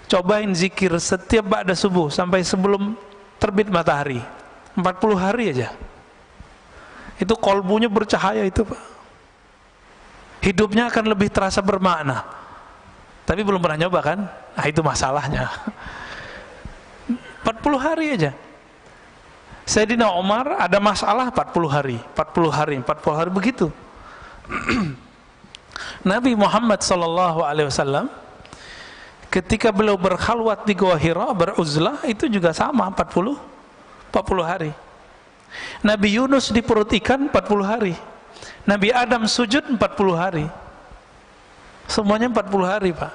Cobain zikir setiap ba'da subuh sampai sebelum terbit matahari, 40 hari aja. Itu kolbunya bercahaya itu, Pak. Hidupnya akan lebih terasa bermakna. Tapi belum pernah nyoba kan? Nah, itu masalahnya. 40 hari aja. Sayyidina Umar ada masalah 40 hari, 40 hari, 40 hari begitu. Nabi Muhammad sallallahu alaihi wasallam ketika beliau berkhalwat di Gua Hira, beruzlah, itu juga sama 40 hari. Nabi Yunus di perut ikan 40 hari. Nabi Adam sujud 40 hari. Semuanya 40 hari, Pak.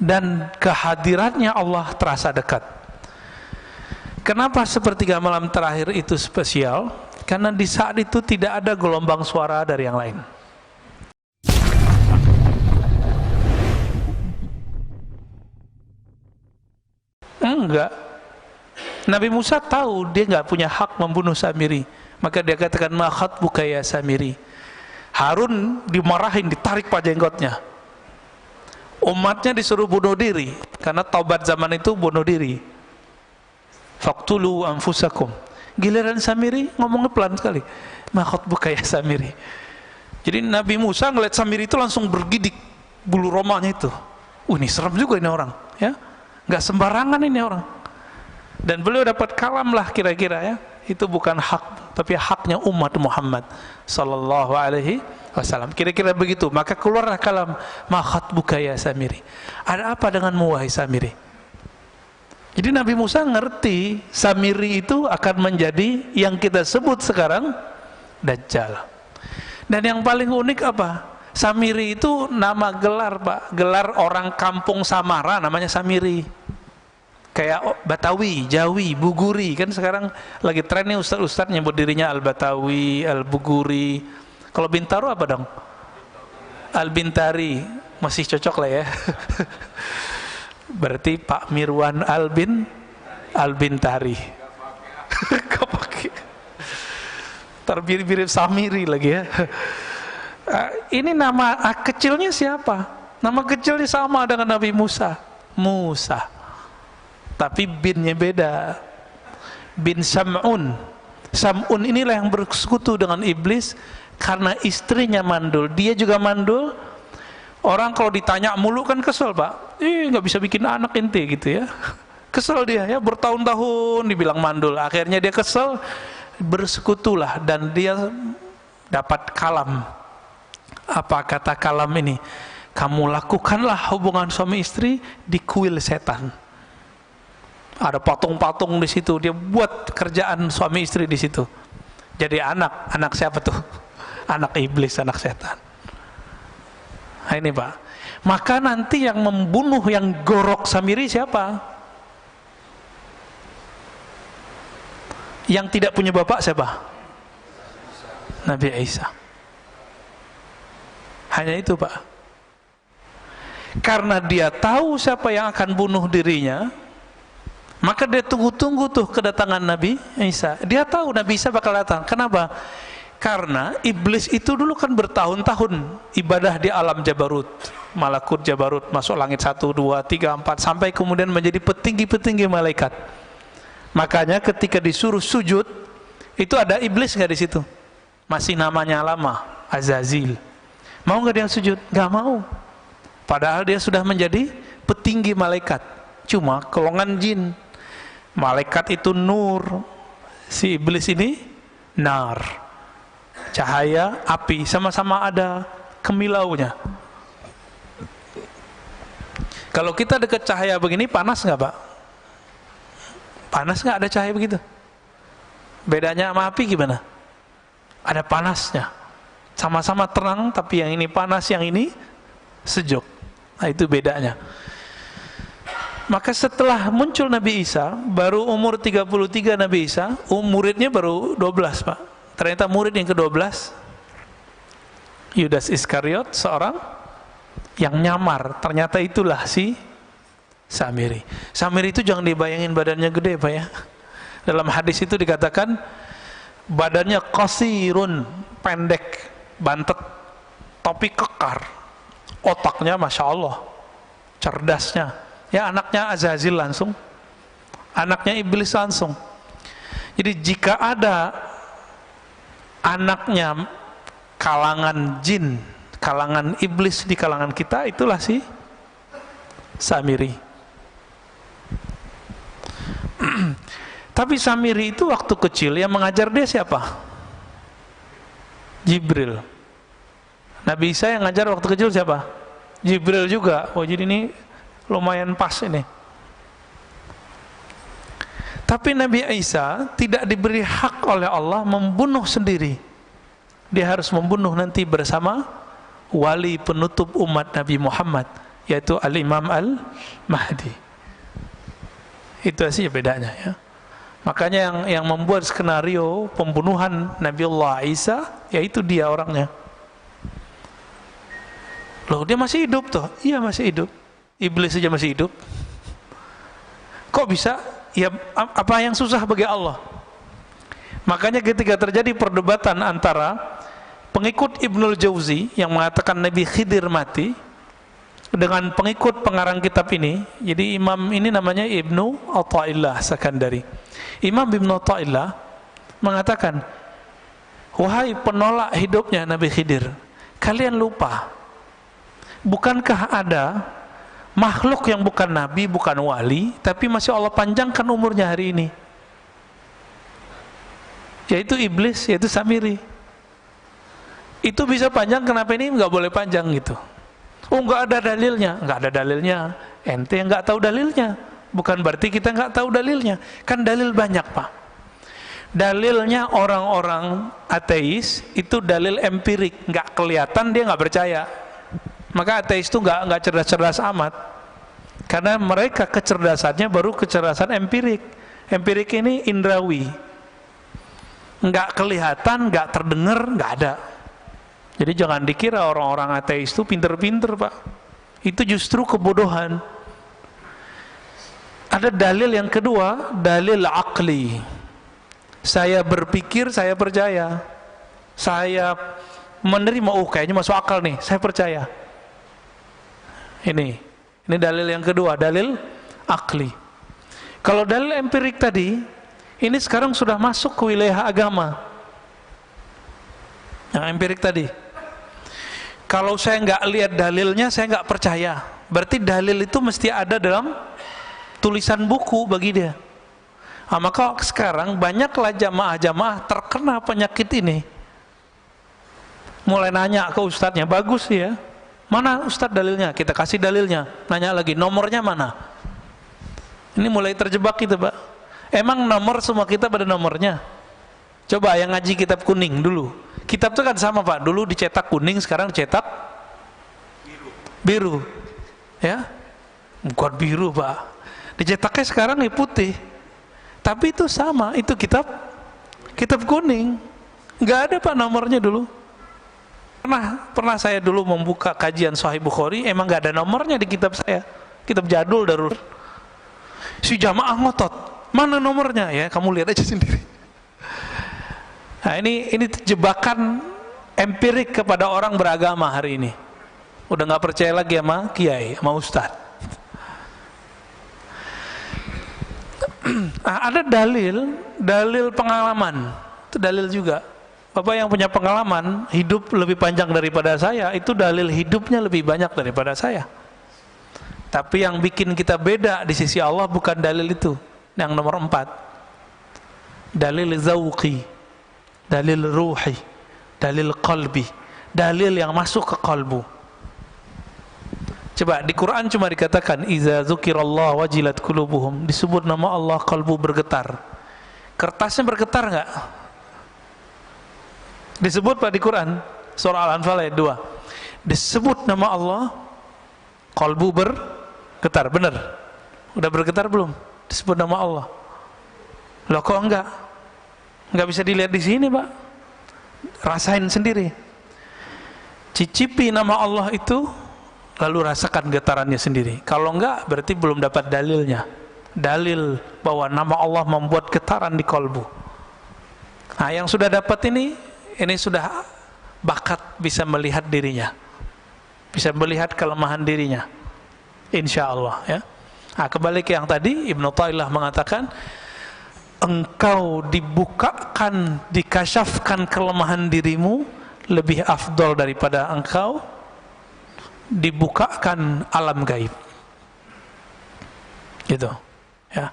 Dan kehadirannya Allah terasa dekat. Kenapa sepertiga malam terakhir itu spesial? Karena di saat itu tidak ada gelombang suara dari yang lain. Enggak. Nabi Musa tahu dia enggak punya hak membunuh Samiri, maka dia katakan ma khatbuka ya Samiri. Harun dimarahin, ditarik jenggotnya. Umatnya disuruh bunuh diri karena taubat zaman itu bunuh diri. Faqtulu anfusakum. Giliran Samiri ngomongnya pelan sekali. Ma khatbuka ya Samiri. Jadi Nabi Musa ngeliat Samiri itu langsung bergidik bulu romanya itu. Ini serem juga ini orang, ya. Nggak sembarangan ini orang. Dan beliau dapat kalam lah kira-kira, ya. Itu bukan hak, tapi haknya umat Muhammad sallallahu alaihi wasallam. Kira-kira begitu. Maka keluarlah kalam ma khatbuka ya Samiri. Ada apa denganmu wahai Samiri? Jadi Nabi Musa ngerti Samiri itu akan menjadi yang kita sebut sekarang Dajjal. Dan yang paling unik apa? Samiri itu nama gelar, Pak. Gelar orang kampung Samara namanya Samiri. Kayak Batawi, Jawi, Buguri. Kan sekarang lagi trennya ustaz-ustaz nyebut dirinya Al-Batawi, Al-Buguri. Kalau Bintaro apa dong? Al-Bintari. Masih cocok lah ya. Berarti Pak Mirwan Al-Bintari. Gak pakai. Terbirip-birip Samiri lagi ya. Ini nama kecilnya siapa? Nama kecilnya sama dengan Nabi Musa, Musa. Tapi binnya beda. Bin Sam'un. Sam'un inilah yang bersekutu dengan iblis karena istrinya mandul. Dia juga mandul. Orang kalau ditanya mulu kan kesel, Pak. Nggak bisa bikin anak ente gitu ya. Kesel dia ya, bertahun-tahun dibilang mandul. Akhirnya dia kesel, bersekutulah dan dia dapat kalam. Apa kata kalam ini? Kamu lakukanlah hubungan suami istri di kuil setan. Ada patung-patung di situ. Dia buat kerjaan suami istri di situ. Jadi anak siapa tuh? Anak iblis, anak setan. Nah, ini Pak. Maka nanti yang membunuh, yang gorok Samiri siapa? Yang tidak punya bapak siapa? Nabi Isa. Hanya itu, Pak. Karena dia tahu siapa yang akan bunuh dirinya, maka dia tunggu-tunggu tuh kedatangan Nabi Isa. Dia tahu Nabi Isa bakal datang. Kenapa? Karena iblis itu dulu kan bertahun-tahun ibadah di alam Jabarut, Malakut Jabarut, masuk langit 1, 2, 3, 4, sampai kemudian menjadi petinggi-petinggi malaikat. Makanya ketika disuruh sujud, itu ada iblis nggak di situ? Masih namanya lama, Azazil. Mau nggak dia sujud? Nggak mau. Padahal dia sudah menjadi petinggi malaikat. Cuma golongan jin. Malaikat itu nur, si iblis ini nar, cahaya, api, sama-sama ada kemilaunya. Kalau kita dekat cahaya begini, panas nggak, Pak? Panas nggak ada cahaya begitu? Bedanya sama api gimana? Ada panasnya. Sama-sama terang, tapi yang ini panas, yang ini sejuk. Nah, itu bedanya. Maka setelah muncul Nabi Isa, baru umur 33 Nabi Isa, muridnya baru 12, Pak. Ternyata murid yang ke-12 Yudas Iskariot, seorang yang nyamar. Ternyata itulah si Samiri. Samiri itu jangan dibayangin badannya gede, Pak ya. Dalam hadis itu dikatakan badannya qasirun, pendek, bantet, tapi kekar. Otaknya Masya Allah, cerdasnya. Ya, anaknya Azazil langsung, anaknya iblis langsung. Jadi jika ada anaknya kalangan jin, kalangan iblis di kalangan kita, itulah si Samiri. Tapi Samiri itu waktu kecil yang mengajar dia siapa? Jibril. Nabi Isa yang ngajar waktu kecil siapa? Jibril juga. Oh, jadi ini lumayan pas ini. Tapi Nabi Isa tidak diberi hak oleh Allah membunuh sendiri. Dia harus membunuh nanti bersama wali penutup umat Nabi Muhammad, yaitu Al-Imam Al-Mahdi. Itu sih bedanya ya. Makanya yang membuat skenario pembunuhan Nabiullah Isa, yaitu dia orangnya. Loh, dia masih hidup toh? Iya, masih hidup. Iblis saja masih hidup. Kok bisa? Ya, apa yang susah bagi Allah? Makanya ketika terjadi perdebatan antara pengikut Ibnul Jauzi yang mengatakan Nabi Khidir mati dengan pengikut pengarang kitab ini, jadi imam ini namanya Ibnu Athaillah Sakandari. Imam Ibnu Athaillah mengatakan, wahai penolak hidupnya Nabi Khidir, kalian lupa, bukankah ada makhluk yang bukan nabi, bukan wali, tapi masih Allah panjangkan umurnya hari ini, yaitu iblis, yaitu Samiri. Itu bisa panjang, kenapa ini nggak boleh panjang gitu? Oh, nggak ada dalilnya. Nggak ada dalilnya, ente yang nggak tahu dalilnya, bukan berarti kita nggak tahu dalilnya. Kan dalil banyak, Pak. Dalilnya orang-orang ateis itu dalil empirik, nggak kelihatan, dia nggak percaya. Maka ateis itu nggak cerdas-cerdas amat, karena mereka kecerdasannya baru kecerdasan empirik. Empirik ini indrawi, nggak kelihatan, nggak terdengar, nggak ada. Jadi jangan dikira orang-orang ateis itu pinter-pinter, Pak. Itu justru kebodohan. Ada dalil yang kedua, dalil akli. Saya berpikir, saya percaya, saya menerima, oh kayaknya masuk akal nih, saya percaya. Ini dalil yang kedua, dalil akli. Kalau dalil empirik tadi, ini sekarang sudah masuk ke wilayah agama. Yang empirik tadi, kalau saya nggak lihat dalilnya, saya nggak percaya. Berarti dalil itu mesti ada dalam tulisan buku bagi dia. Nah, maka sekarang banyaklah jamaah-jamaah terkena penyakit ini. Mulai nanya ke ustadznya, bagus ya, mana ustadz dalilnya? Kita kasih dalilnya. Nanya lagi, nomornya mana? Ini mulai terjebak gitu, Pak. Emang nomor semua kita pada nomornya? Coba yang ngaji kitab kuning dulu. Kitab itu kan sama, Pak. Dulu dicetak kuning, sekarang dicetak biru. Ya? Bukan biru, Pak. Dicetaknya sekarang ya putih. Tapi itu sama, itu kitab kuning. Nggak ada, Pak, nomornya dulu. Pernah saya dulu membuka kajian Sahih Bukhari, emang nggak ada nomornya di kitab saya. Kitab jadul darur. Si jamaah ngotot, mana nomornya? Ya, kamu lihat aja sendiri. Nah, ini jebakan empirik kepada orang beragama hari ini. Udah nggak percaya lagi sama kiai, sama ustadz. Nah, ada dalil pengalaman, itu dalil juga. Bapak yang punya pengalaman hidup lebih panjang daripada saya, itu dalil hidupnya lebih banyak daripada saya. Tapi yang bikin kita beda di sisi Allah bukan dalil itu. Yang nomor 4, dalil zauqi, dalil ruhi, dalil qalbi, dalil yang masuk ke kalbu. Coba di Quran cuma dikatakan iza dzukirallah wajilat qulubuhum, disebut nama Allah kalbu bergetar. Kertasnya bergetar enggak? Disebut Pak di Quran surah Al-Anfal ayat 2. Disebut nama Allah, kalbu bergetar, benar? Udah bergetar belum? Disebut nama Allah. Loh kok enggak? Enggak bisa dilihat di sini, Pak. Rasain sendiri. Cicipi nama Allah itu, lalu rasakan getarannya sendiri. Kalau enggak, berarti belum dapat dalilnya. Dalil bahwa nama Allah membuat getaran di kalbu. Nah, yang sudah dapat ini sudah bakat bisa melihat dirinya, bisa melihat kelemahan dirinya, insya Allah ya. Nah, kembali ke yang tadi, Ibnu Taillah mengatakan, engkau dibukakan, dikasyafkan kelemahan dirimu lebih afdol daripada engkau dibukakan alam gaib. Gitu. Ya.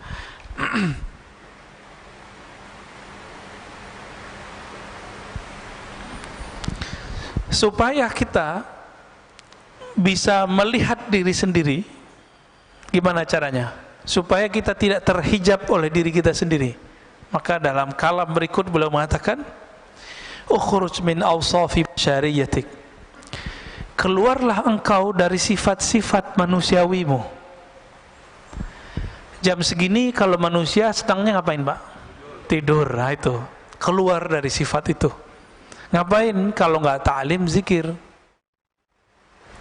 Supaya kita bisa melihat diri sendiri, gimana caranya? Supaya kita tidak terhijab oleh diri kita sendiri. Maka dalam kalam berikut beliau mengatakan, ukhruj min awsafi syariyatik, keluarlah engkau dari sifat-sifat manusiawimu. Jam segini kalau manusia sedangnya ngapain, Pak? Tidur. Nah, itu keluar dari sifat itu. Ngapain? Kalau nggak ta'lim, zikir.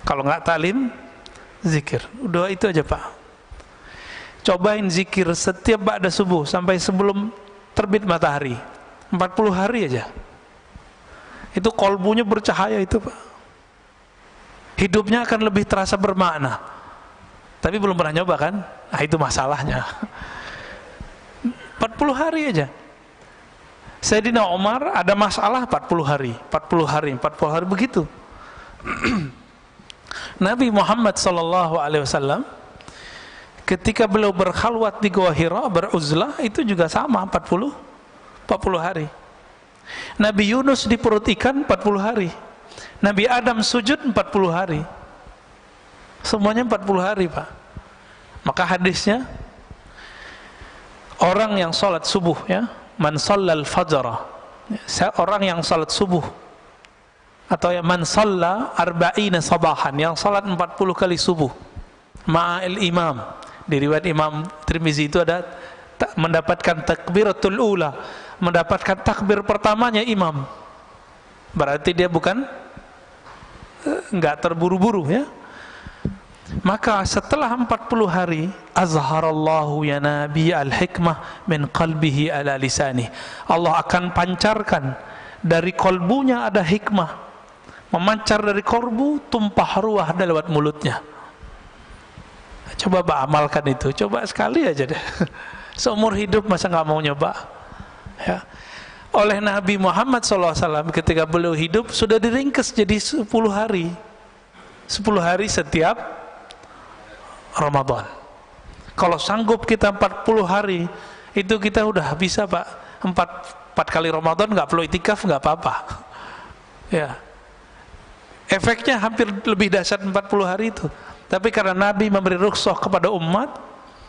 Kalau nggak ta'lim, zikir. Udah itu aja, Pak. Cobain zikir setiap ba'da subuh sampai sebelum terbit matahari, 40 hari aja. Itu kolbunya bercahaya itu, Pak. Hidupnya akan lebih terasa bermakna. Tapi belum pernah nyoba kan? Nah, itu masalahnya. 40 hari aja. Sayyidina Umar ada masalah 40 hari, 40 hari, 40 hari begitu. Nabi Muhammad SAW ketika beliau berkhalwat di Gua Hira, beruzlah, itu juga sama 40 hari. Nabi Yunus di perut ikan 40 hari. Nabi Adam sujud 40 hari. Semuanya 40 hari, Pak. Maka hadisnya, orang yang salat subuh, ya, man shallal fajra, orang yang salat subuh, atau ya man shalla arba'ina sabahan, yang salat 40 kali subuh ma'al imam. Di riwayat Imam Tirmizi itu ada mendapatkan takbiratul ula, mendapatkan takbir pertamanya imam. Berarti dia bukan enggak terburu-buru, ya. Maka setelah 40 hari, azharallahu ya nabi al-hikmah min qalbihi ala lisani. Allah akan pancarkan dari kolbunya ada hikmah, memancar dari kolbu, tumpah ruah lewat mulutnya. Coba Pak amalkan itu, coba sekali aja deh. Seumur hidup masa nggak mau nyoba, ya. Oleh Nabi Muhammad SAW ketika beliau hidup sudah diringkes jadi 10 hari, 10 hari setiap Ramadan. Kalau sanggup kita 40 hari, itu kita udah bisa, Pak. 4 kali Ramadan nggak perlu itikaf, nggak apa-apa, ya. Efeknya hampir lebih dahsyat 40 hari itu. Tapi karena Nabi memberi rukhsah kepada umat,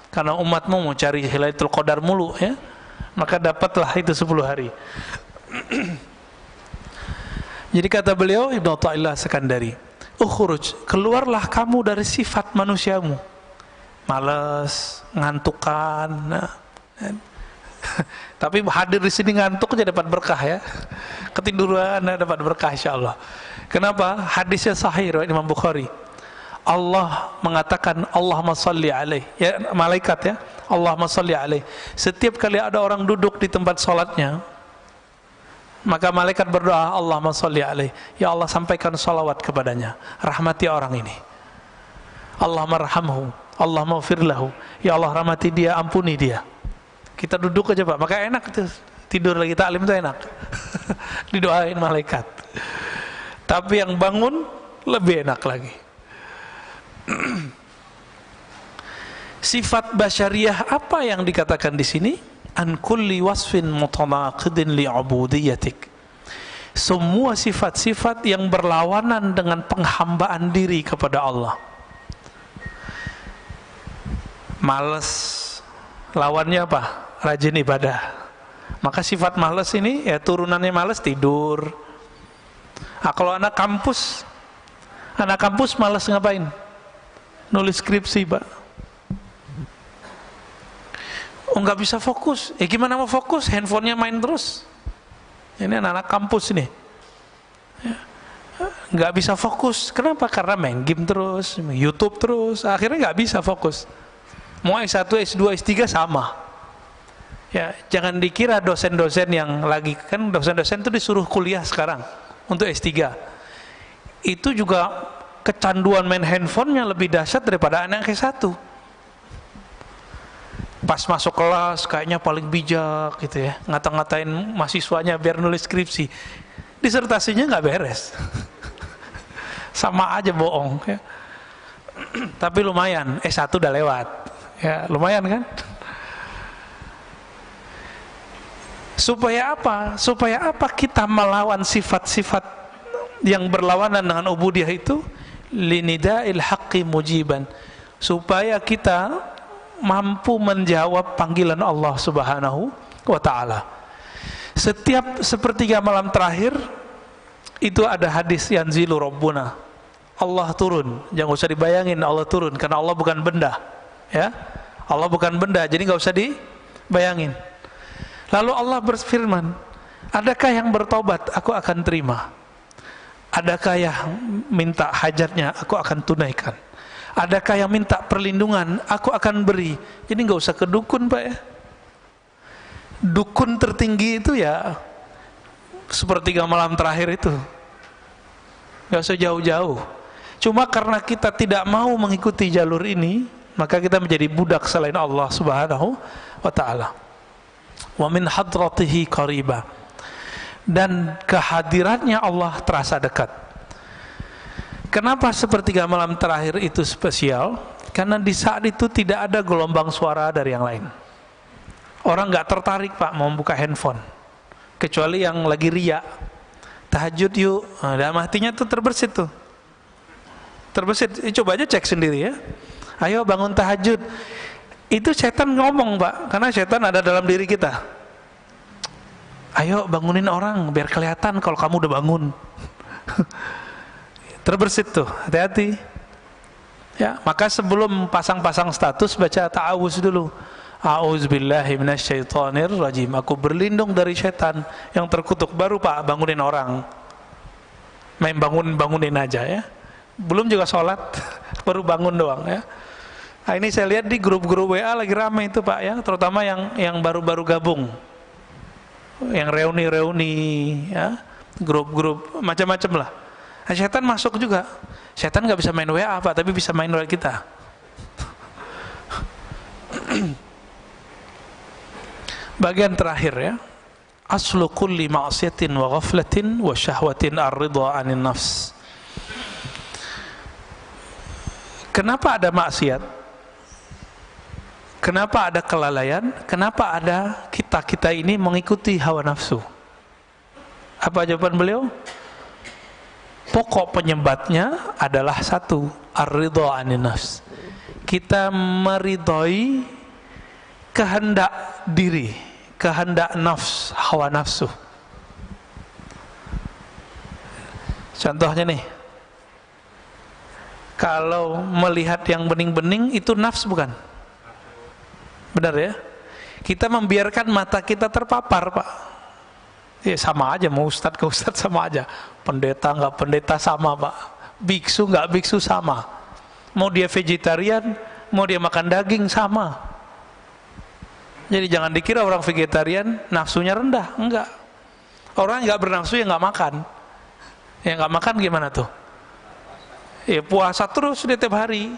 karena umatmu mau cari Lailatul Qadar mulu, ya, maka dapatlah itu 10 hari. Jadi kata beliau, Ibnu Taillah Sekandari, ukhruj, keluarlah kamu dari sifat manusiamu, malas, ngantukan. Nah, tapi hadir di sini ngantuk aja dapat berkah, ya. Ketiduran dapat berkah insyaallah. Kenapa? Hadisnya sahih riwayat Imam Bukhari. Allah mengatakan Allahumma shalli alaih, ya, malaikat, ya, Allahumma shalli alaih. Setiap kali ada orang duduk di tempat salatnya, maka malaikat berdoa, Allahumma shalli alaih, ya Allah sampaikan salawat kepadanya, rahmati orang ini. Allahumma arhamhu, Allahumma ighfir lahu, ya Allah rahmati dia, ampuni dia. Kita duduk aja, Pak, maka enak tuh, tidur lagi taklim itu enak. Didoain malaikat. Tapi yang bangun lebih enak lagi. Sifat basyariyah apa yang dikatakan di sini? An kulli wasfin mutanaqidin li'ubudiyatik. Semua sifat-sifat yang berlawanan dengan penghambaan diri kepada Allah. Malas, lawannya apa? Rajin ibadah. Maka sifat malas ini, ya, turunannya malas, tidur. Nah, kalau anak kampus malas ngapain? Nulis skripsi, Pak. Oh, nggak bisa fokus. Gimana mau fokus? Handphonenya main terus. Ini anak-anak kampus ini, ya, nggak bisa fokus. Kenapa? Karena main game terus, YouTube terus. Akhirnya nggak bisa fokus. Mau S1, S2, S3 sama. Ya, jangan dikira dosen-dosen yang lagi, kan dosen-dosen itu disuruh kuliah sekarang untuk S3. Itu juga kecanduan main handphonenya lebih dahsyat daripada anak S1. pas masuk kelas kayaknya paling bijak gitu ya, ngata-ngatain mahasiswanya biar nulis skripsi, disertasinya nggak beres. Sama aja bohong ya. Tapi lumayan, S1 udah lewat ya, lumayan kan. Supaya apa? Supaya apa kita melawan sifat-sifat yang berlawanan dengan ubudiyah itu? Linida'il haqqi mujiban, supaya kita mampu menjawab panggilan Allah Subhanahu wa ta'ala. Setiap sepertiga malam terakhir itu ada hadis yanzilu Rabbuna, Allah turun. Jangan usah dibayangin Allah turun, karena Allah bukan benda ya. Allah bukan benda, jadi nggak usah dibayangin. Lalu Allah berfirman, adakah yang bertobat, aku akan terima. Adakah yang minta hajatnya, aku akan tunaikan. Adakah yang minta perlindungan, aku akan beri. Jadi nggak usah ke dukun Pak ya. Dukun tertinggi itu ya sepertiga malam terakhir itu, nggak usah jauh-jauh. Cuma karena kita tidak mau mengikuti jalur ini, maka kita menjadi budak selain Allah Subhanahu wa ta'ala. Wa min hadratihi qariba, dan kehadirannya Allah terasa dekat. Kenapa sepertiga malam terakhir itu spesial? Karena di saat itu tidak ada gelombang suara dari yang lain. Orang nggak tertarik Pak mau buka handphone, kecuali yang lagi riya, tahajud yuk. Nah, dalam hatinya tuh terbersit tuh, terbersit. Coba aja cek sendiri ya. Ayo bangun tahajud. Itu setan ngomong Pak, karena setan ada dalam diri kita. Ayo bangunin orang biar kelihatan kalau kamu udah bangun. Terbersit tuh, hati-hati ya. Maka sebelum pasang-pasang status, baca ta'awuz dulu. A'udzubillahi minasyaitonirrajim, aku berlindung dari setan yang terkutuk. Baru Pak bangunin orang, main bangunin aja ya, belum juga sholat, baru bangun doang ya. Nah, ini saya lihat di grup-grup WA lagi ramai itu Pak ya, terutama yang baru-baru gabung, yang reuni-reuni ya, grup-grup macam-macam lah. Nah, setan masuk juga. Setan nggak bisa main WA Pak, tapi bisa main WA kita. Bagian terakhir ya, aslu kulli ma'siyatin wa ghaflatin wa syahwatin ar-ridha 'anil nafs. Kenapa ada maksiat? Kenapa ada kelalaian? Kenapa ada kita ini mengikuti hawa nafsu? Apa jawaban beliau? Pokok penyebabnya adalah satu, ar-ridha 'anil nafs. Kita meridhoi kehendak diri, kehendak nafs, hawa nafsu. Contohnya nih, kalau melihat yang bening-bening itu nafs bukan? Benar ya? Kita membiarkan mata kita terpapar Pak. Ya sama aja, mau ustadz ke ustadz sama aja, pendeta nggak pendeta sama Pak, biksu nggak biksu sama, mau dia vegetarian, mau dia makan daging sama. Jadi jangan dikira orang vegetarian nafsunya rendah, enggak. Orang nggak bernafsu ya nggak makan. Yang nggak makan gimana tuh? Ya puasa terus setiap hari.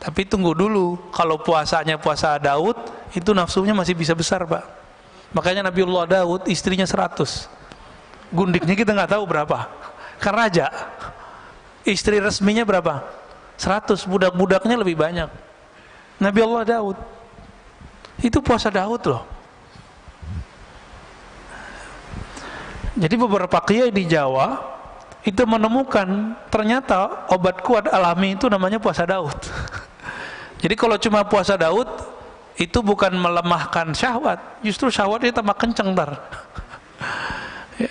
Tapi tunggu dulu, kalau puasanya puasa Daud, itu nafsunya masih bisa besar Pak. Makanya Nabiullah Daud istrinya 100, gundiknya kita nggak tahu berapa. Kan raja, istri resminya berapa? 100, budak-budaknya lebih banyak. Nabiullah Daud, itu puasa Daud loh. Jadi beberapa kiai di Jawa itu menemukan ternyata obat kuat alami itu namanya puasa Daud. Jadi kalau cuma puasa Daud itu bukan melemahkan syahwat, justru syahwatnya tambah kenceng ntar. Ya.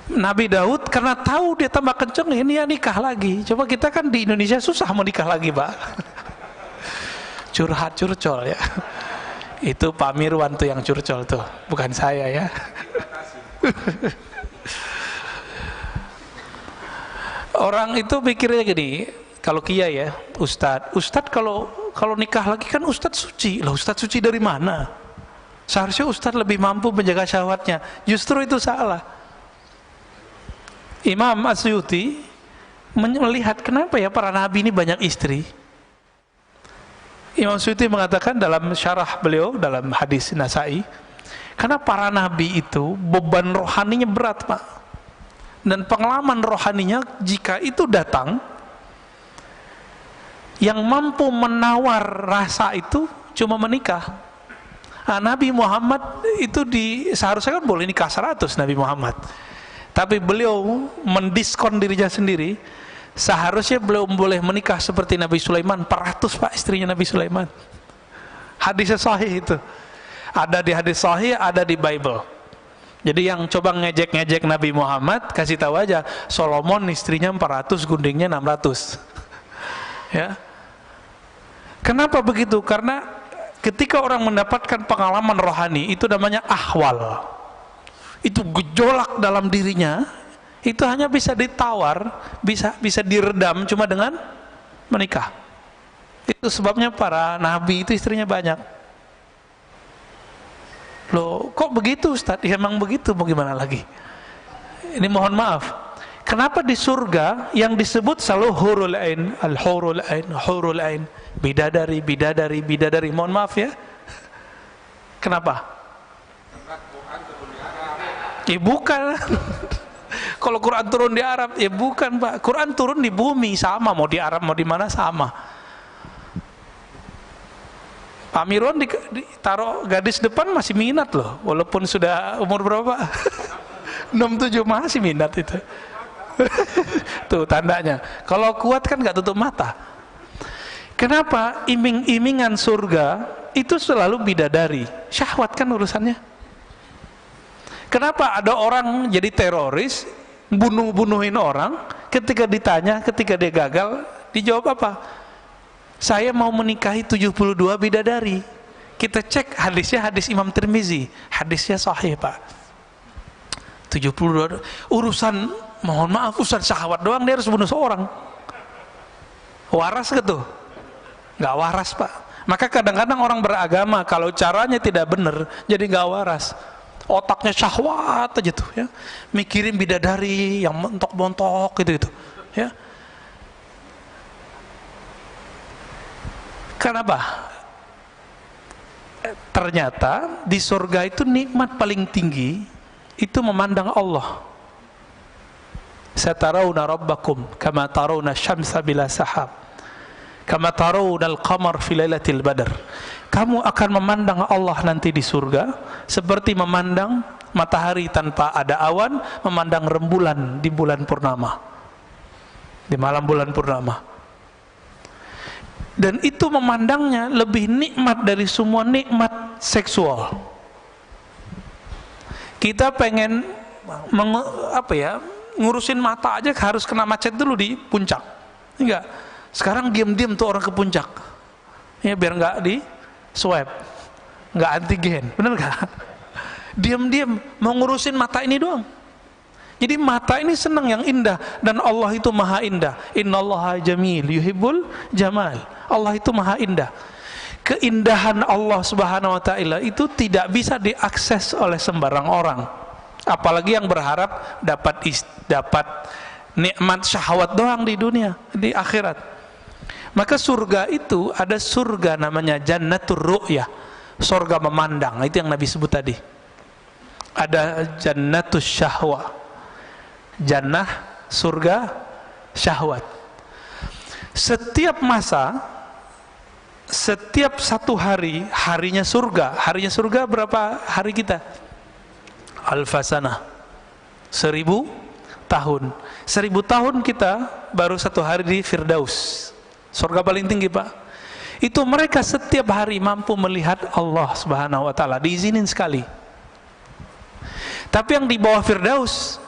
Nabi Daud karena tahu dia tambah kenceng, ini ya nikah lagi. Coba kita kan di Indonesia susah mau nikah lagi Pak. Curhat curcol ya. Itu Pak Mirwan tuh yang curcol tuh, bukan saya ya. Orang itu pikirnya gini, kalau kiai ya, ustadz kalau nikah lagi kan ustadz suci. Lah ustadz suci dari mana? Seharusnya ustadz lebih mampu menjaga syahwatnya. Justru itu salah. Imam Asyuti melihat kenapa ya para nabi ini banyak istri. Imam Suyuti mengatakan dalam syarah beliau dalam hadis Nasa'i, karena para nabi itu beban rohaninya berat, Pak, dan pengalaman rohaninya jika itu datang, yang mampu menawar rasa itu cuma menikah. Nah, Nabi Muhammad itu seharusnya kan boleh nikah 100 Nabi Muhammad, tapi beliau mendiskon dirinya sendiri. Seharusnya beliau boleh menikah seperti Nabi Sulaiman, 400 Pak istrinya Nabi Sulaiman. Hadisnya sahih itu. Ada di hadis sahih, ada di Bible. Jadi yang coba ngejek-ngejek Nabi Muhammad, kasih tahu aja, Solomon istrinya 400, guntingnya 600. Ya. Kenapa begitu? Karena ketika orang mendapatkan pengalaman rohani, itu namanya ahwal. Itu gejolak dalam dirinya. Itu hanya bisa ditawar, bisa diredam cuma dengan menikah. Itu sebabnya para nabi itu istrinya banyak. Loh, kok begitu Ustaz? Ya, emang begitu, mau gimana lagi? Ini mohon maaf. Kenapa di surga yang disebut selalu hurul ain, al-hurul ain, hurul ain, bidadari, bidadari, bidadari. Mohon maaf ya. Kenapa? Ya bukan. Kalau Quran turun di Arab, ya bukan Pak. Quran turun di bumi, sama, mau di Arab mau di mana sama. Pak Mirwan ditaruh gadis depan masih minat loh, walaupun sudah umur berapa? 67 masih minat itu. Tuh tandanya. Kalau kuat kan nggak tutup mata. Kenapa? Iming-imingan surga itu selalu bidadari. Syahwat kan urusannya. Kenapa ada orang jadi teroris, bunuhin orang, ketika ditanya, ketika dia gagal, dijawab apa? Saya mau menikahi 72 bidadari. Kita cek hadisnya, hadis Imam Tirmizi, hadisnya sahih Pak. 72 urusan, mohon maaf, urusan syahwat doang dia harus bunuh seorang. Waras gitu? Nggak waras Pak. Maka kadang-kadang orang beragama kalau caranya tidak benar, jadi nggak waras. Otaknya syahwat aja tuh ya, mikirin bidadari yang montok-montok gitu ya. Kenapa? Ternyata di surga itu nikmat paling tinggi itu memandang Allah. Satarawna rabbakum kama tarawna syamsa bila sahab, kama tarawna al-qamar fi lailatul badr. Kamu akan memandang Allah nanti di surga seperti memandang matahari tanpa ada awan, memandang rembulan di bulan purnama, di malam bulan purnama. Dan itu memandangnya lebih nikmat dari semua nikmat seksual. Kita pengen ngurusin mata aja harus kena macet dulu di puncak. Enggak. Sekarang diam-diam tuh orang ke puncak. Ya biar enggak di swab, nggak antigen, bener nggak? Diam-diam mau ngurusin mata ini doang. Jadi mata ini senang yang indah, dan Allah itu maha indah. Innallaha jamil yuhibbul jamal. Allah itu maha indah. Keindahan Allah Subhanahu wa taala itu tidak bisa diakses oleh sembarang orang. Apalagi yang berharap dapat nikmat syahwat doang di dunia, di akhirat. Maka surga itu ada surga namanya jannatur ru'yah, surga memandang. Itu yang Nabi sebut tadi. Ada jannatus syahwa, jannah surga syahwat. Setiap masa, setiap satu hari, harinya surga berapa hari kita? Alfasanah, 1000 tahun. 1000 tahun kita baru satu hari di Firdaus, surga paling tinggi Pak. Itu mereka setiap hari mampu melihat Allah Subhanahu wa taala, diizinin sekali. Tapi yang di bawah Firdaus,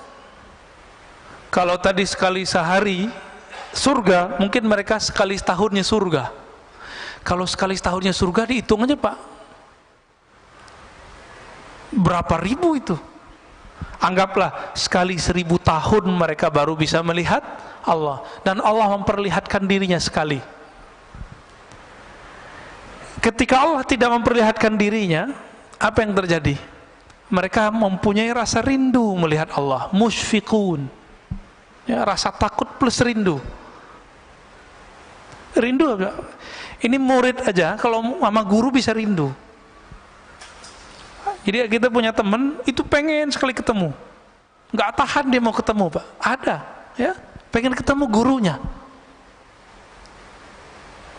kalau tadi sekali sehari surga, mungkin mereka sekali setahunnya surga. Kalau sekali setahunnya surga dihitung aja Pak, berapa ribu itu? Anggaplah sekali 1000 tahun mereka baru bisa melihat Allah, dan Allah memperlihatkan dirinya sekali. Ketika Allah tidak memperlihatkan dirinya, apa yang terjadi? Mereka mempunyai rasa rindu melihat Allah, musyfiqun, ya, rasa takut plus rindu. Rindu. Ini murid aja kalau sama guru bisa rindu. Jadi kita punya teman itu pengen sekali ketemu, nggak tahan dia mau ketemu Pak. Ada, ya, pengen ketemu gurunya.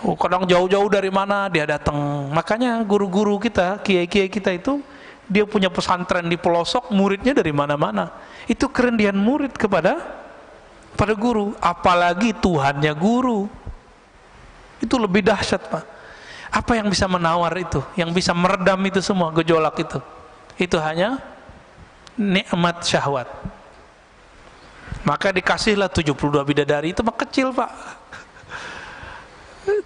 Oh, kadang jauh-jauh dari mana dia datang. Makanya guru-guru kita, kiai-kiai kita itu dia punya pesantren di pelosok, muridnya dari mana-mana. Itu kerendian murid pada guru, apalagi Tuhannya guru. Itu lebih dahsyat Pak. Apa yang bisa menawar itu, yang bisa meredam itu semua gejolak itu? Itu hanya nikmat syahwat. Maka dikasihlah 72 bidadari, itu mah kecil Pak.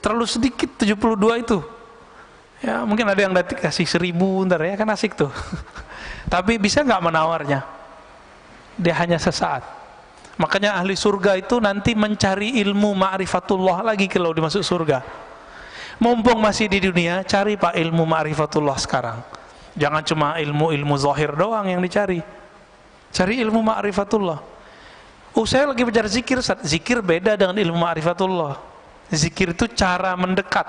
Terlalu sedikit 72 itu. Ya mungkin ada yang dikasih 1000 ntar ya, kan asik tuh. Tapi bisa nggak menawarnya? Dia hanya sesaat. Makanya ahli surga itu nanti mencari ilmu ma'rifatullah lagi kalau dimasuk surga. Mumpung masih di dunia, cari Pak ilmu ma'rifatullah sekarang. Jangan cuma ilmu zahir doang yang dicari. Cari ilmu ma'rifatullah. Saya lagi belajar zikir, zikir beda dengan ilmu ma'rifatullah. Zikir itu cara mendekat.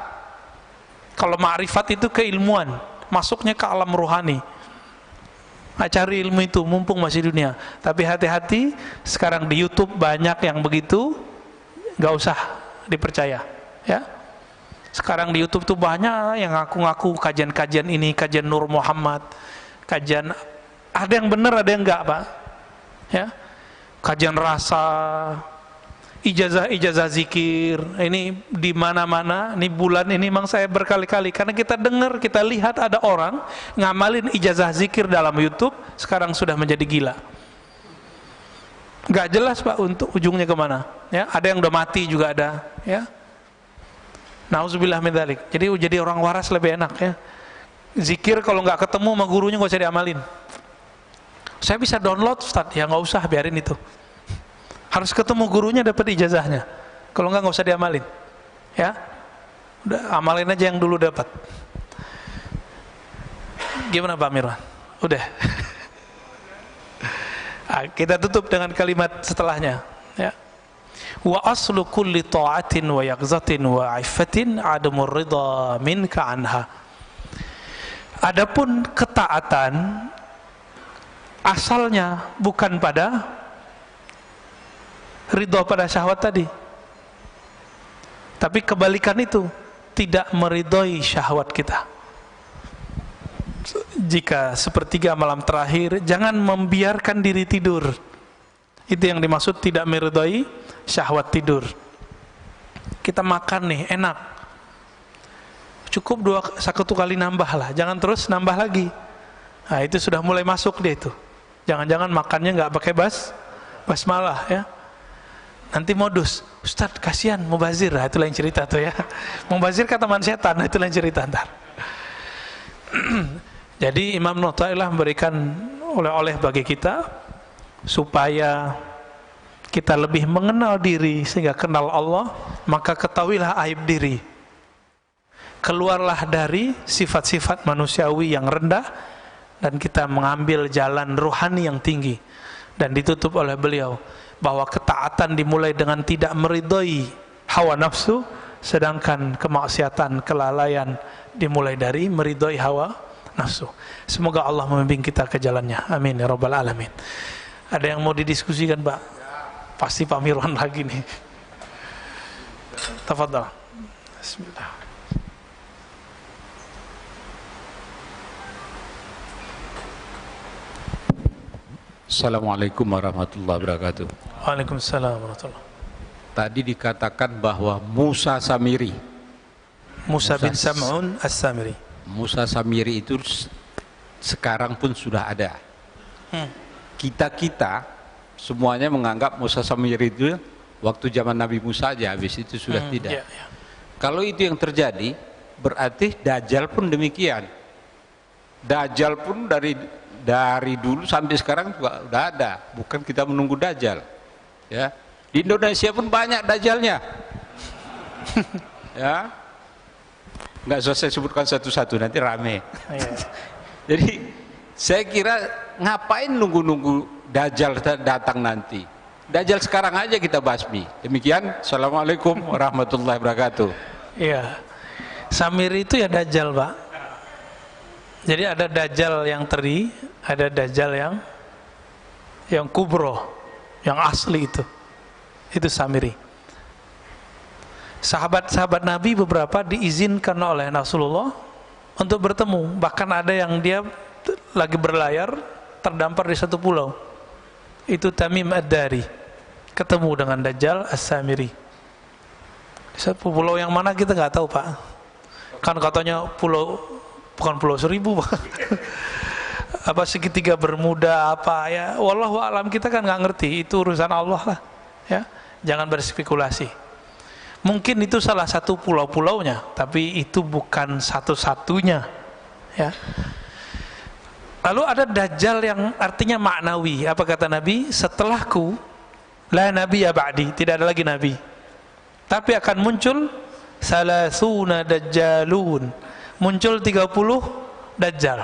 Kalau ma'rifat itu keilmuan, masuknya ke alam rohani. Cari ilmu itu mumpung masih dunia. Tapi hati-hati, sekarang di YouTube banyak yang begitu, nggak usah dipercaya, ya. Sekarang di YouTube tuh banyak yang ngaku-ngaku kajian-kajian ini, kajian Nur Muhammad, kajian, ada yang benar ada yang enggak Pak, ya. Kajian rasa, ijazah zikir, ini di mana-mana. Ini bulan ini memang saya berkali-kali, karena kita dengar, kita lihat ada orang ngamalin ijazah zikir dalam YouTube, sekarang sudah menjadi gila. Nggak jelas Pak untuk ujungnya kemana. Ya, ada yang udah mati juga ada. Ya, nauzubillah min dzalik. Jadi orang waras lebih enak ya. Zikir kalau nggak ketemu sama gurunya nggak usah diamalin. Saya bisa download Ustaz, ya nggak usah, biarin itu. Harus ketemu gurunya dapat ijazahnya. Kalau nggak usah diamalin. Ya, udah amalin aja yang dulu dapat. Gimana Pak Mirwan? Udah. Kita tutup dengan kalimat setelahnya. Ya. Wa aslu kulli ta'atin wa yaqzatin wa 'iffatin 'adamur ridha minka anha. Adapun ketaatan asalnya bukan pada ridha pada syahwat tadi, tapi kebalikan itu, tidak meridhoi syahwat kita. Jika sepertiga malam terakhir, jangan membiarkan diri tidur. Itu yang dimaksud tidak meridhoi syahwat tidur. Kita makan nih enak, cukup satu kali nambah lah, jangan terus nambah lagi. Nah itu sudah mulai masuk dia itu. Jangan-jangan makannya nggak pakai basmalah ya. Nanti modus, Ustadz kasihan mubazir, nah, itu lain cerita tuh ya. Mubazir kan teman setan, nah, itu lain cerita ntar. Jadi Imam Nu'ta'ilah memberikan oleh-oleh bagi kita supaya kita lebih mengenal diri, sehingga kenal Allah, maka ketahuilah aib diri. Keluarlah dari sifat-sifat manusiawi yang rendah dan kita mengambil jalan rohani yang tinggi. Dan ditutup oleh beliau bahwa ketaatan dimulai dengan tidak meridhoi hawa nafsu, sedangkan kemaksiatan, kelalaian dimulai dari meridhoi hawa nafsu. Semoga Allah membimbing kita ke jalannya. Amin ya rabbal alamin. Ada yang mau didiskusikan Pak? Pasti Pak Mirwan lagi nih. Tafadhal. Bismillah. Assalamualaikum warahmatullahi wabarakatuh. Waalaikumsalam warahmatullahi. Tadi dikatakan bahwa Musa Samiri, Musa bin Sam'un As-Samiri. Musa Samiri itu sekarang pun sudah ada. Kita semuanya menganggap Musa Samiri itu waktu zaman Nabi Musa aja, habis itu sudah tidak. Ya. Kalau itu yang terjadi, berarti Dajjal pun demikian. Dajjal pun dari dulu sampai sekarang juga udah ada, bukan kita menunggu Dajjal. Ya, di Indonesia pun banyak Dajjalnya. Ya, nggak usah saya sebutkan satu-satu, nanti rame. Jadi saya kira ngapain nunggu-nunggu Dajjal datang nanti? Dajjal sekarang aja kita basmi. Demikian, assalamualaikum warahmatullahi wabarakatuh. Iya, Samiri itu ya Dajjal, Pak. Jadi ada Dajjal yang teri, ada Dajjal yang kubro, yang asli itu Samiri. Sahabat-sahabat Nabi beberapa diizinkan oleh Rasulullah untuk bertemu. Bahkan ada yang dia lagi berlayar terdampar di satu pulau. Itu Tamim Ad-Dari ketemu dengan Dajjal As-Samiri. Di satu pulau yang mana kita nggak tahu, Pak. Kan katanya pulau, bukan pulau Seribu, Pak. Apa segitiga Bermuda apa ya, wallahu alam, kita kan nggak ngerti, itu urusan Allah lah ya. Jangan berspekulasi. Mungkin itu salah satu pulau-pulaunya, tapi itu bukan satu-satunya ya. Lalu ada Dajjal yang artinya maknawi. Apa kata Nabi? Setelahku la nabiyya ba'di, tidak ada lagi nabi. Tapi akan muncul salasuna dajjalun. Muncul 30 dajjal.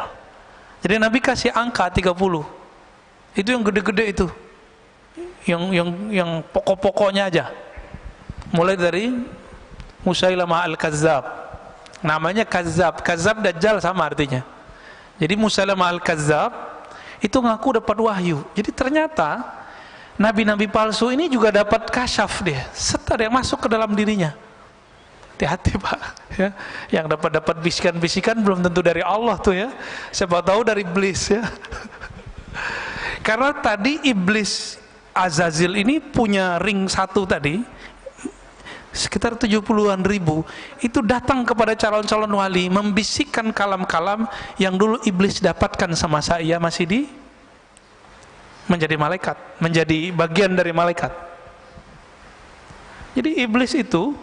Jadi Nabi kasih angka 30. Itu yang gede-gede itu. Yang pokok-pokoknya aja. Mulai dari Musailamah Al-Kazzab. Namanya Kazzab. Kazzab Dajjal sama artinya. Jadi Musailamah Al-Kazzab itu ngaku dapat wahyu. Jadi ternyata nabi-nabi palsu ini juga dapat kasyaf dia. Ada yang masuk ke dalam dirinya. Hati-hati, Pak ya. Yang dapat bisikan-bisikan belum tentu dari Allah tuh ya. Siapa tahu dari iblis ya. Karena tadi iblis Azazil ini punya ring satu tadi, sekitar 70-an ribu, itu datang kepada calon-calon wali membisikkan kalam-kalam yang dulu iblis dapatkan sama saya masih menjadi malaikat, menjadi bagian dari malaikat. Jadi iblis itu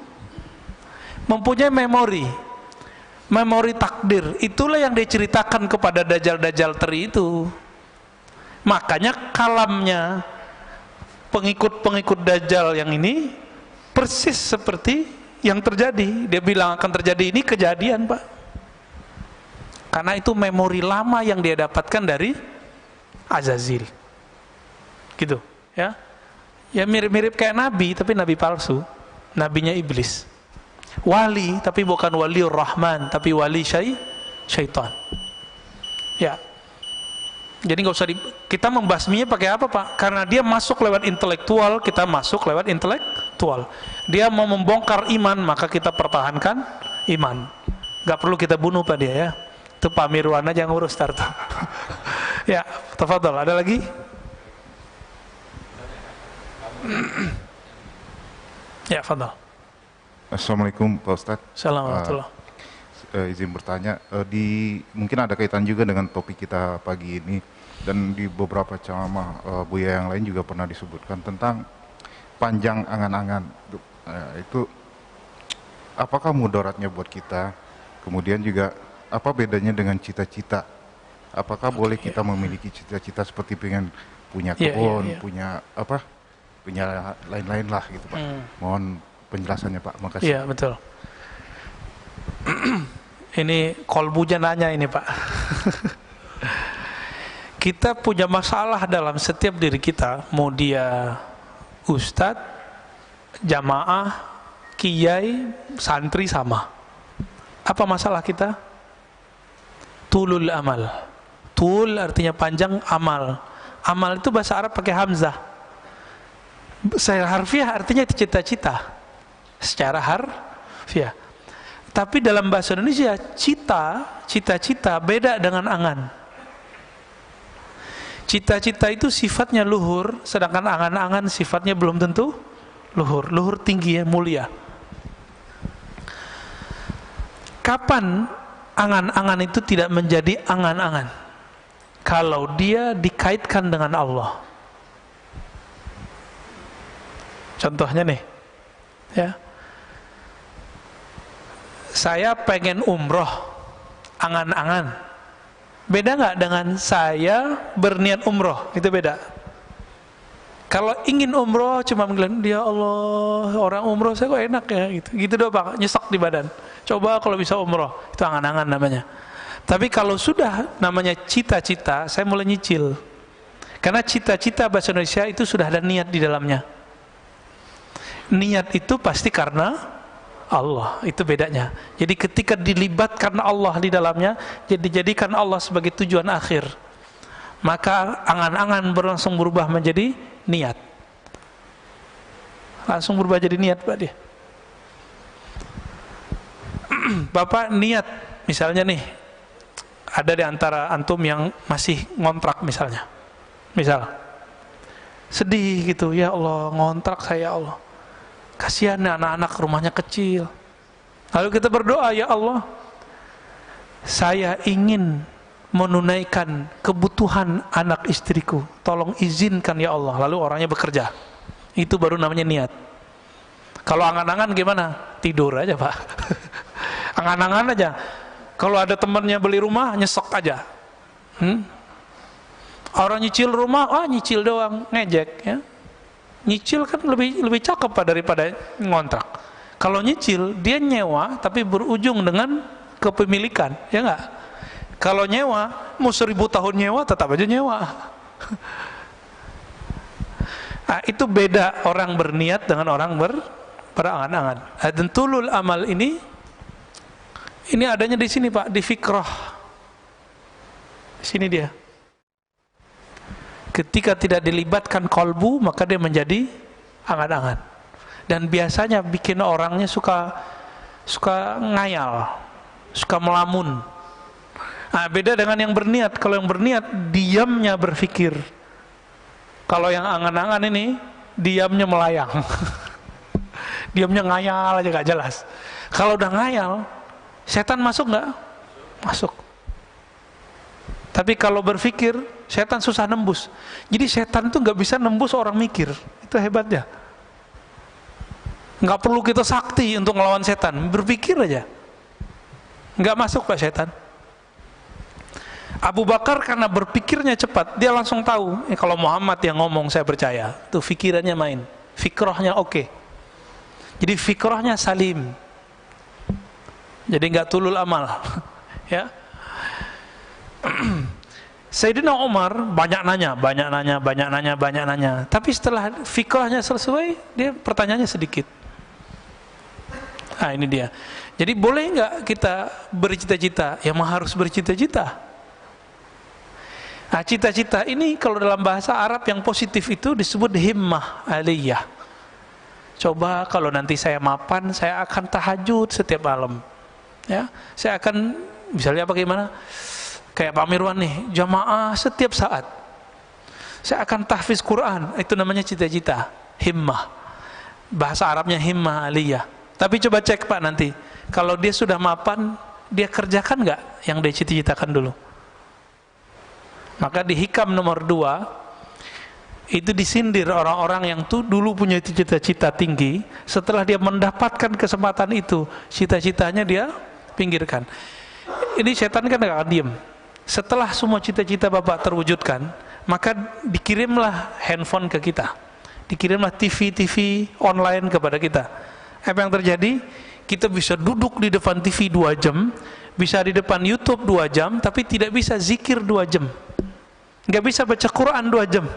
mempunyai memori takdir. Itulah yang diceritakan kepada dajjal-dajjal teri itu. Makanya kalamnya pengikut-pengikut dajjal yang ini persis seperti yang terjadi. Dia bilang akan terjadi ini, kejadian, Pak. Karena itu memori lama yang dia dapatkan dari Azazil. Gitu, ya. Ya mirip-mirip kayak nabi, tapi nabi palsu. Nabinya iblis. Wali, tapi bukan waliur rahman, tapi wali syaitan. Ya. Jadi nggak usah kita membasminya pakai apa, Pak? Karena dia masuk lewat intelektual, kita masuk lewat intelektual. Dia mau membongkar iman, maka kita pertahankan iman. Nggak perlu kita bunuh, Pak, dia ya. Itu Pak Mirwan aja yang ngurus start. Ya, tafadhol. Ada lagi? Ya, fadhol. Assalamualaikum Pak Ustadz. Assalamualaikum. Izin bertanya, mungkin ada kaitan juga dengan topik kita pagi ini, dan di beberapa ceramah Buya yang lain juga pernah disebutkan tentang panjang angan-angan. Itu apakah mudaratnya buat kita? Kemudian juga apa bedanya dengan cita-cita? Apakah boleh kita memiliki cita-cita seperti pengen punya kebun, punya apa? Punya lain-lain lah gitu, Pak. Mohon penjelasannya, Pak. Makasih. Iya, betul. Ini kolbunya nanya ini, Pak. Kita punya masalah dalam setiap diri kita, mau dia ustadz, jamaah, kiai, santri sama. Apa masalah kita? Tulul amal. Tul artinya panjang, amal. Amal itu bahasa Arab pakai hamzah. Secara harfiah artinya cita-cita. Secara harfiah. Tapi dalam bahasa Indonesia, cita-cita beda dengan angan. Cita-cita itu sifatnya luhur, sedangkan angan-angan sifatnya belum tentu luhur. Luhur tinggi ya, mulia. Kapan angan-angan itu tidak menjadi angan-angan? Kalau dia dikaitkan dengan Allah. Contohnya nih, ya. Saya pengen umroh, angan-angan. Beda nggak dengan saya berniat umroh? Itu beda. Kalau ingin umroh cuma bilang, dia Allah, orang umroh saya kok enak ya, gitu doang, Pak, nyesek di badan. Coba kalau bisa umroh, itu angan-angan namanya. Tapi kalau sudah namanya cita-cita, saya mulai nyicil. Karena cita-cita bahasa Indonesia itu sudah ada niat di dalamnya. Niat itu pasti karena Allah, itu bedanya. Jadi ketika dilibatkan Allah di dalamnya, dijadikan Allah sebagai tujuan akhir, maka angan-angan langsung berubah menjadi niat. Langsung berubah jadi niat, Pak dia. Bapak niat, misalnya nih, ada di antara antum yang masih ngontrak misalnya. Misal, sedih gitu, ya Allah, ngontrak saya, ya Allah. Kasihan anak-anak, rumahnya kecil. Lalu kita berdoa, ya Allah, saya ingin menunaikan kebutuhan anak istriku, tolong izinkan ya Allah. Lalu orangnya bekerja. Itu baru namanya niat. Kalau angan-angan gimana? Tidur aja, Pak. Angan-angan aja. Kalau ada temannya beli rumah, nyesek aja. Orang nyicil rumah, nyicil doang, ngejek ya. Nyicil kan lebih cakep, Pak, daripada ngontrak. Kalau nyicil dia nyewa tapi berujung dengan kepemilikan, ya enggak? Kalau nyewa mau 1000 tahun nyewa tetap aja nyewa. Nah, itu beda orang berniat dengan orang berangan-angan. Dan tulul amal ini adanya di sini, Pak, di fikrah. Sini dia. Ketika tidak dilibatkan kolbu, maka dia menjadi angan-angan. Dan biasanya bikin orangnya suka ngayal, suka melamun. Nah, beda dengan yang berniat. Kalau yang berniat, diamnya berpikir. Kalau yang angan-angan ini, diamnya melayang. Diamnya ngayal aja, gak jelas. Kalau udah ngayal, setan masuk nggak? Masuk. Tapi kalau berpikir, setan susah nembus. Jadi setan itu nggak bisa nembus orang mikir. Itu hebatnya. Nggak perlu kita sakti untuk melawan setan, berpikir aja. Nggak masuk, Pak, setan. Abu Bakar karena berpikirnya cepat, dia langsung tahu, kalau Muhammad yang ngomong saya percaya. Tuh pikirannya main, fikrahnya oke. Jadi fikrahnya salim. Jadi nggak tulul amal. Ya. Sayyidina Umar banyak nanya. Tapi setelah fikrahnya selesai, dia pertanyaannya sedikit. Nah, ini dia. Jadi boleh nggak kita bercita-cita? Ya harus bercita-cita. Nah, cita-cita ini kalau dalam bahasa Arab yang positif itu disebut himmah aliyah. Coba kalau nanti saya mapan, saya akan tahajud setiap malam. Ya, saya akan misalnya bagaimana? Kayak Pak Mirwan nih, jamaah setiap saat. Saya akan tahfiz Quran, itu namanya cita-cita, himmah. Bahasa Arabnya himmah aliyah. Tapi coba cek, Pak, nanti. Kalau dia sudah mapan, dia kerjakan nggak yang dia cita-citakan dulu? Maka di hikam nomor 2, itu disindir orang-orang yang tuh dulu punya cita-cita tinggi, setelah dia mendapatkan kesempatan itu, cita-citanya dia pinggirkan. Ini setan kan nggak akan diem. Setelah semua cita-cita Bapak terwujudkan, maka dikirimlah handphone ke kita, dikirimlah TV online kepada kita. Apa yang terjadi? Kita bisa duduk di depan TV 2 jam, bisa di depan YouTube 2 jam, tapi tidak bisa zikir 2 jam, nggak bisa baca Quran 2 jam.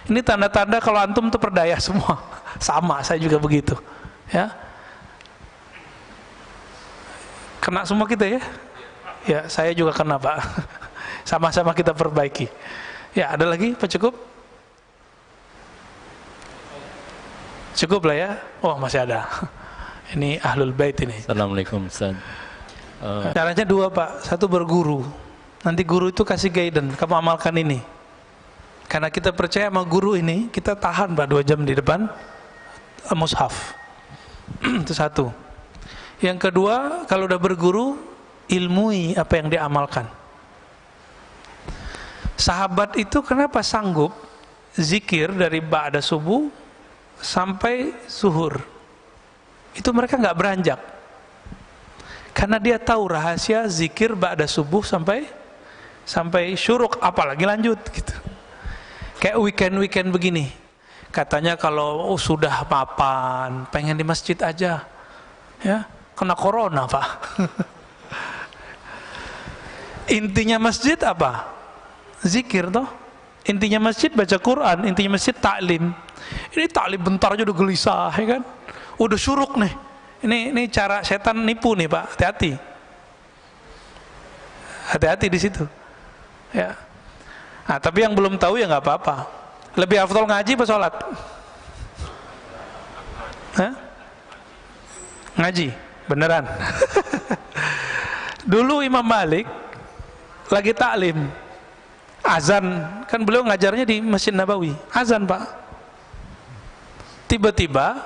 Ini tanda-tanda kalau antum tuh perdaya semua. Sama, saya juga begitu. Ya, kena semua kita ya. Ya, saya juga kena, Pak. Sama-sama kita perbaiki. Ya, ada lagi, Pak, cukup? Cukup lah ya. Oh, masih ada. Ini Ahlul Bait ini. Assalamualaikum, Ustaz. Caranya 2, Pak. 1 berguru. Nanti guru itu kasih guidance, kamu amalkan ini. Karena kita percaya sama guru ini, kita tahan, Pak, 2 jam di depan mushaf. Itu 1. Yang kedua, kalau udah berguru, ilmui apa yang diamalkan. Sahabat itu kenapa sanggup zikir dari ba'da subuh sampai zuhur? Itu mereka nggak beranjak, karena dia tahu rahasia zikir ba'da subuh sampai syuruk, apalagi lanjut gitu. Kayak weekend begini, katanya kalau sudah mapan pengen di masjid aja, ya kena corona, Pak. Intinya masjid apa? Zikir toh. Intinya masjid baca Quran, intinya masjid taklim. Ini taklim bentar aja udah gelisah, ya kan? Udah syuruk nih. Ini cara setan nipu nih Pak, hati-hati. Hati-hati di situ. Ya. Nah, tapi yang belum tahu ya nggak apa-apa. Lebih afdal ngaji apa sholat? Hah? Ngaji, beneran. Dulu Imam Malik lagi taklim, azan, kan beliau ngajarnya di Masjid Nabawi, azan Pak. Tiba-tiba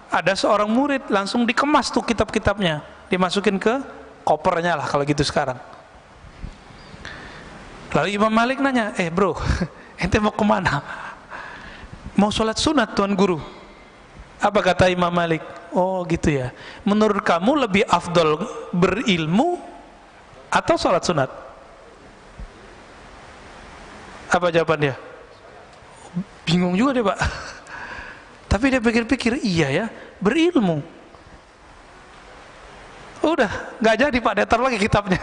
ada seorang murid langsung dikemas tuh kitab-kitabnya, dimasukin ke kopernya lah kalau gitu sekarang. Lalu Imam Malik nanya, bro, ente mau kemana? Mau sholat sunat Tuan Guru. Apa kata Imam Malik? Oh gitu ya, menurut kamu lebih afdol berilmu atau sholat sunat? Apa jawaban dia? Bingung juga deh Pak. Tapi dia pikir-pikir, iya ya, berilmu. Udah, nggak jadi Pak, dia taruh lagi kitabnya.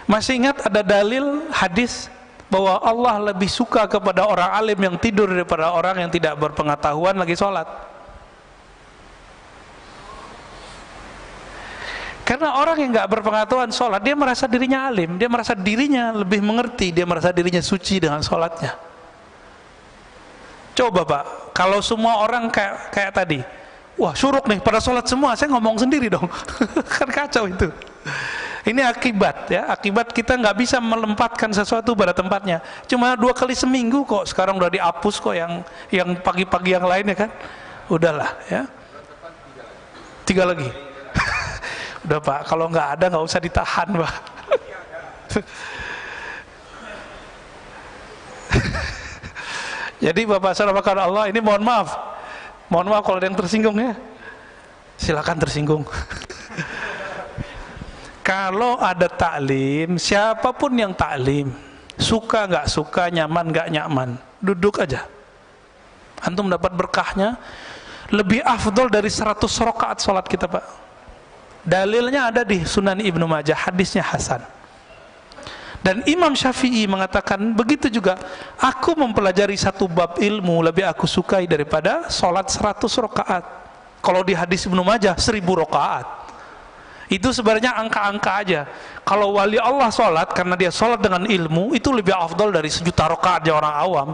Masih ingat ada dalil hadis bahwa Allah lebih suka kepada orang alim yang tidur daripada orang yang tidak berpengetahuan lagi sholat. Karena orang yang nggak berpengetahuan sholat, dia merasa dirinya alim, dia merasa dirinya lebih mengerti, dia merasa dirinya suci dengan sholatnya. Coba Pak, kalau semua orang kayak tadi, wah syuruk nih pada sholat semua, saya ngomong sendiri dong. Kan kacau itu. Ini akibat ya, akibat kita nggak bisa melempatkan sesuatu pada tempatnya. Cuma 2 kali seminggu kok, sekarang udah dihapus kok yang pagi-pagi yang lainnya kan. Udahlah ya. 3 lagi. Udah Pak, kalau nggak ada nggak usah ditahan Pak. Jadi Bapak saudara Allah, ini mohon maaf kalau ada yang tersinggung ya, silakan tersinggung. Kalau ada taklim, siapapun yang taklim, suka nggak suka, nyaman nggak nyaman, duduk aja. Antum dapat berkahnya lebih afdol dari 100 rakaat sholat kita Pak. Dalilnya ada di Sunan Ibnu Majah, hadisnya hasan. Dan Imam Syafi'i mengatakan begitu juga, aku mempelajari 1 bab ilmu lebih aku sukai daripada sholat 100 rakaat. Kalau di hadis Ibnu Majah 1000 rakaat. Itu sebenarnya angka-angka aja. Kalau wali Allah sholat karena dia sholat dengan ilmu, itu lebih afdal dari 1.000.000 rakaat orang awam.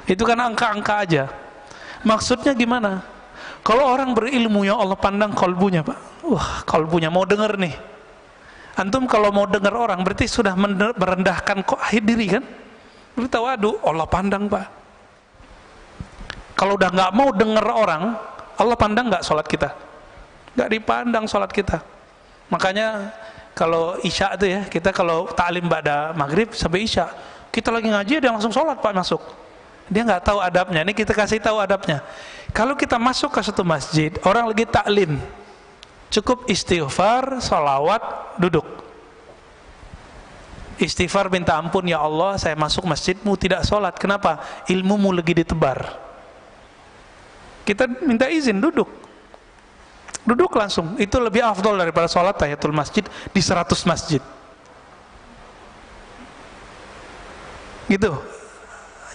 Itu kan angka-angka aja. Maksudnya gimana? Kalau orang berilmu ya Allah pandang kolbunya Pak. Wah, kolbunya mau denger nih. Antum kalau mau dengar orang berarti sudah merendahkan diri kan? Berarti waduh, Allah pandang Pak. Kalau udah nggak mau dengar orang, Allah pandang nggak sholat kita? Nggak dipandang sholat kita. Makanya kalau isya itu ya, kita kalau taklim ba'da maghrib sampai isya, kita lagi ngaji dia langsung sholat Pak masuk. Dia nggak tahu adabnya. Ini kita kasih tahu adabnya. Kalau kita masuk ke satu masjid, orang lagi taklim, cukup istighfar, salawat, duduk. Istighfar minta ampun, ya Allah saya masuk masjidmu tidak sholat. Kenapa? Ilmumu lagi ditebar. Kita minta izin duduk. Duduk langsung. Itu lebih afdol daripada sholat tahiyatul masjid di 100 masjid. Gitu.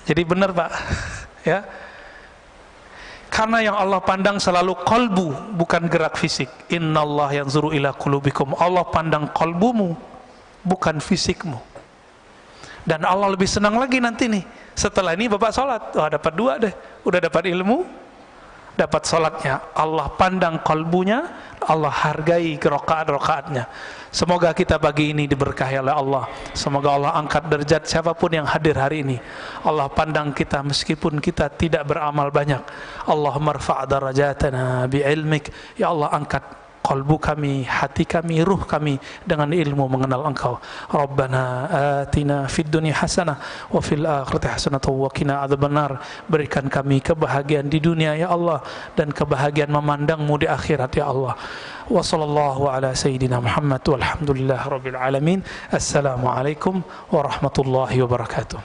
Jadi benar Pak. Ya. Karena yang Allah pandang selalu kolbu, bukan gerak fisik. Innallaha yanzuru ila qulubikum. Allah pandang kolbumu, bukan fisikmu. Dan Allah lebih senang lagi nanti nih, setelah ini Bapak sholat, wah dapat 2 deh. Udah dapat ilmu, dapat sholatnya. Allah pandang kolbunya, Allah hargai rakaat-rakaatnya. Semoga kita pagi ini diberkahi oleh Allah. Semoga Allah angkat derajat siapapun yang hadir hari ini. Allah pandang kita meskipun kita tidak beramal banyak. Allahumma rfa' darajatana bi'ilmik. Ya Allah angkat qalbu kami, hati kami, ruh kami dengan ilmu mengenal Engkau. Rabbana atina fid dunya hasanah wa fil akhirati hasanah wa qina adzabannar. Berikan kami kebahagiaan di dunia ya Allah dan kebahagiaan memandang-Mu di akhirat ya Allah. Wa sallallahu ala sayyidina Muhammad walhamdulillah rabbil alamin. Assalamualaikum warahmatullahi wabarakatuh.